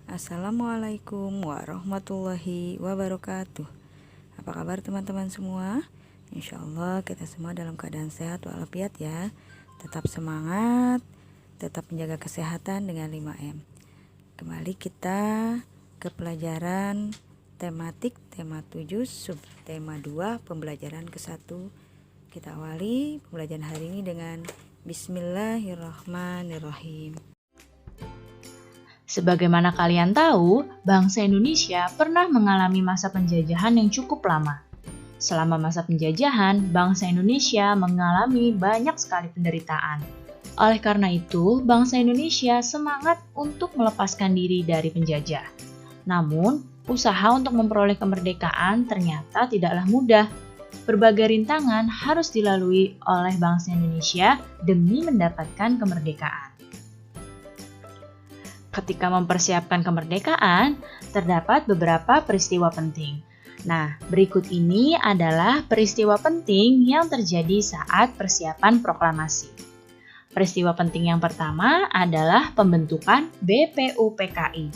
Assalamualaikum warahmatullahi wabarakatuh. Apa kabar teman-teman semua? Insya Allah kita semua dalam keadaan sehat walafiat ya. Tetap semangat, tetap menjaga kesehatan dengan 5M. Kembali kita ke pelajaran tematik tema 7 subtema 2 pembelajaran ke-1. Kita awali pembelajaran hari ini dengan Bismillahirrahmanirrahim. Sebagaimana kalian tahu, bangsa Indonesia pernah mengalami masa penjajahan yang cukup lama. Selama masa penjajahan, bangsa Indonesia mengalami banyak sekali penderitaan. Oleh karena itu, bangsa Indonesia semangat untuk melepaskan diri dari penjajah. Namun, usaha untuk memperoleh kemerdekaan ternyata tidaklah mudah. Berbagai rintangan harus dilalui oleh bangsa Indonesia demi mendapatkan kemerdekaan. Ketika mempersiapkan kemerdekaan, terdapat beberapa peristiwa penting. Nah, berikut ini adalah peristiwa penting yang terjadi saat persiapan proklamasi. Peristiwa penting yang pertama adalah pembentukan BPUPKI.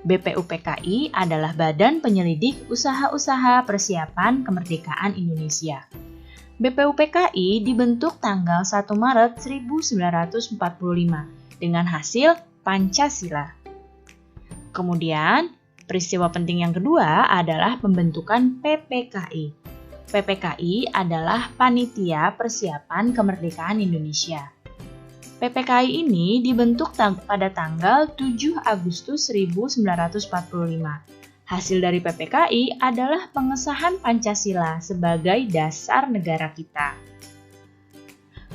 BPUPKI adalah Badan Penyelidik Usaha-Usaha Persiapan Kemerdekaan Indonesia. BPUPKI dibentuk tanggal 1 Maret 1945 dengan hasil Pancasila. Kemudian, peristiwa penting yang kedua adalah pembentukan PPKI. PPKI adalah Panitia Persiapan Kemerdekaan Indonesia. PPKI ini dibentuk pada tanggal 7 Agustus 1945. Hasil dari PPKI adalah pengesahan Pancasila sebagai dasar negara kita.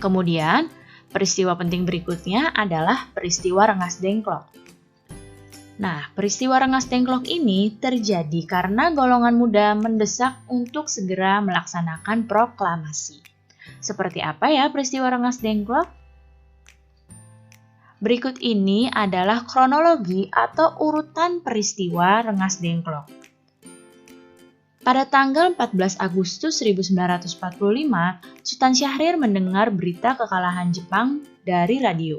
Kemudian, peristiwa penting berikutnya adalah peristiwa Rengas Dengklok. Nah, peristiwa Rengas Dengklok ini terjadi karena golongan muda mendesak untuk segera melaksanakan proklamasi. Seperti apa ya peristiwa Rengas Dengklok? Berikut ini adalah kronologi atau urutan peristiwa Rengas Dengklok. Pada tanggal 14 Agustus 1945, Sultan Syahrir mendengar berita kekalahan Jepang dari radio.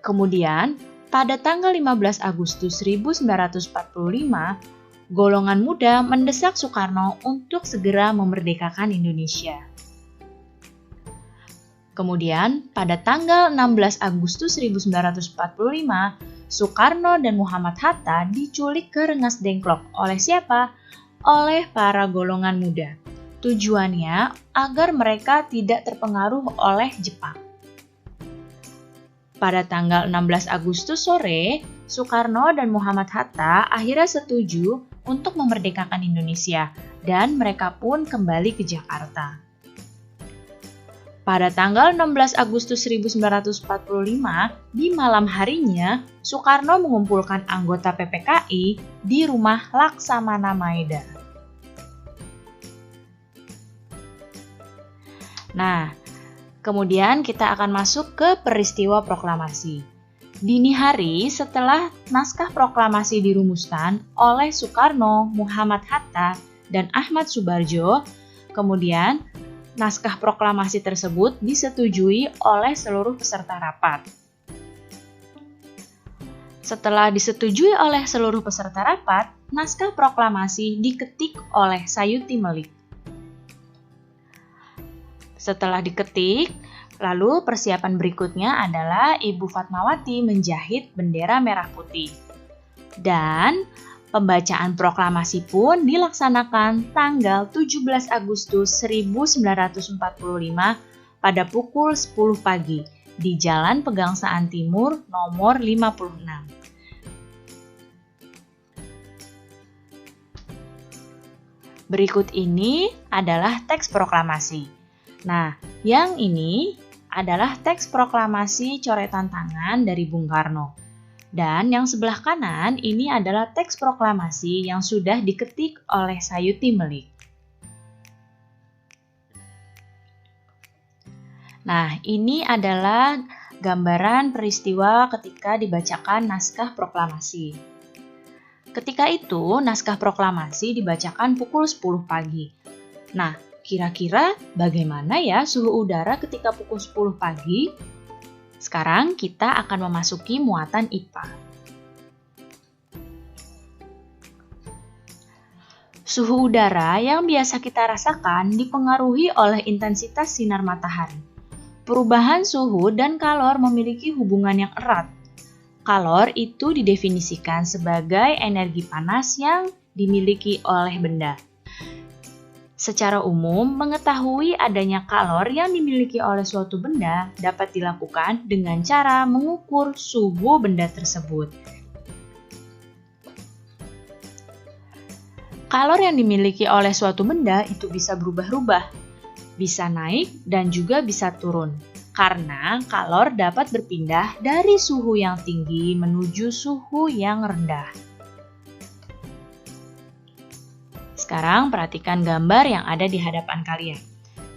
Kemudian, pada tanggal 15 Agustus 1945, golongan muda mendesak Soekarno untuk segera memerdekakan Indonesia. Kemudian, pada tanggal 16 Agustus 1945, Soekarno dan Muhammad Hatta diculik ke Rengas Dengklok oleh siapa? Oleh para golongan muda. Tujuannya agar mereka tidak terpengaruh oleh Jepang. Pada tanggal 16 Agustus sore, Soekarno dan Muhammad Hatta akhirnya setuju untuk memerdekakan Indonesia dan mereka pun kembali ke Jakarta. Pada tanggal 16 Agustus 1945, di malam harinya, Soekarno mengumpulkan anggota PPKI di rumah Laksamana Maeda. Nah, kemudian kita akan masuk ke peristiwa proklamasi. Dini hari setelah naskah proklamasi dirumuskan oleh Soekarno, Muhammad Hatta, dan Ahmad Subarjo, kemudian naskah proklamasi tersebut disetujui oleh seluruh peserta rapat. Setelah disetujui oleh seluruh peserta rapat, naskah proklamasi diketik oleh Sayuti Melik. Setelah diketik, lalu persiapan berikutnya adalah Ibu Fatmawati menjahit bendera merah putih. Dan pembacaan proklamasi pun dilaksanakan tanggal 17 Agustus 1945 pada pukul 10 pagi di Jalan Pegangsaan Timur nomor 56. Berikut ini adalah teks proklamasi. Nah, yang ini adalah teks proklamasi coretan tangan dari Bung Karno. Dan yang sebelah kanan ini adalah teks proklamasi yang sudah diketik oleh Sayuti Melik. Nah, ini adalah gambaran peristiwa ketika dibacakan naskah proklamasi. Ketika itu, naskah proklamasi dibacakan pukul 10 pagi. Nah, kira-kira bagaimana ya suhu udara ketika pukul 10 pagi? Sekarang kita akan memasuki muatan IPA. Suhu udara yang biasa kita rasakan dipengaruhi oleh intensitas sinar matahari. Perubahan suhu dan kalor memiliki hubungan yang erat. Kalor itu didefinisikan sebagai energi panas yang dimiliki oleh benda. Secara umum, mengetahui adanya kalor yang dimiliki oleh suatu benda dapat dilakukan dengan cara mengukur suhu benda tersebut. Kalor yang dimiliki oleh suatu benda itu bisa berubah-ubah, bisa naik dan juga bisa turun. Karena kalor dapat berpindah dari suhu yang tinggi menuju suhu yang rendah. Sekarang perhatikan gambar yang ada di hadapan kalian.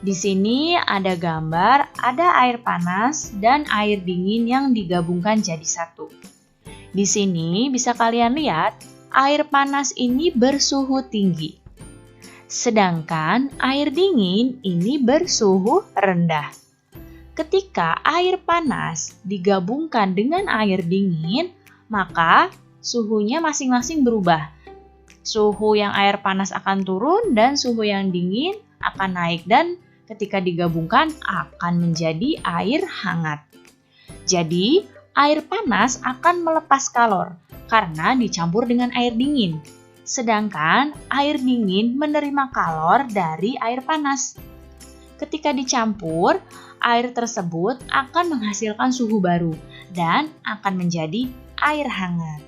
Di sini ada gambar, ada air panas dan air dingin yang digabungkan jadi satu. Di sini bisa kalian lihat, air panas ini bersuhu tinggi. Sedangkan air dingin ini bersuhu rendah. Ketika air panas digabungkan dengan air dingin, maka suhunya masing-masing berubah. Suhu yang air panas akan turun dan suhu yang dingin akan naik dan ketika digabungkan akan menjadi air hangat. Jadi, air panas akan melepas kalor karena dicampur dengan air dingin. Sedangkan air dingin menerima kalor dari air panas. Ketika dicampur, air tersebut akan menghasilkan suhu baru dan akan menjadi air hangat.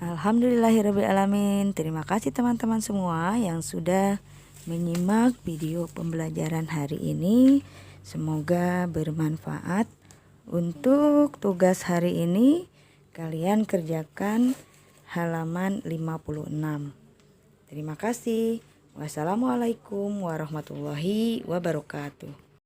Alhamdulillahirrabbilalamin. Terima kasih teman-teman semua yang sudah menyimak video pembelajaran hari ini. Semoga bermanfaat. Untuk tugas hari ini kalian kerjakan halaman 56. Terima kasih. Wassalamualaikum warahmatullahi wabarakatuh.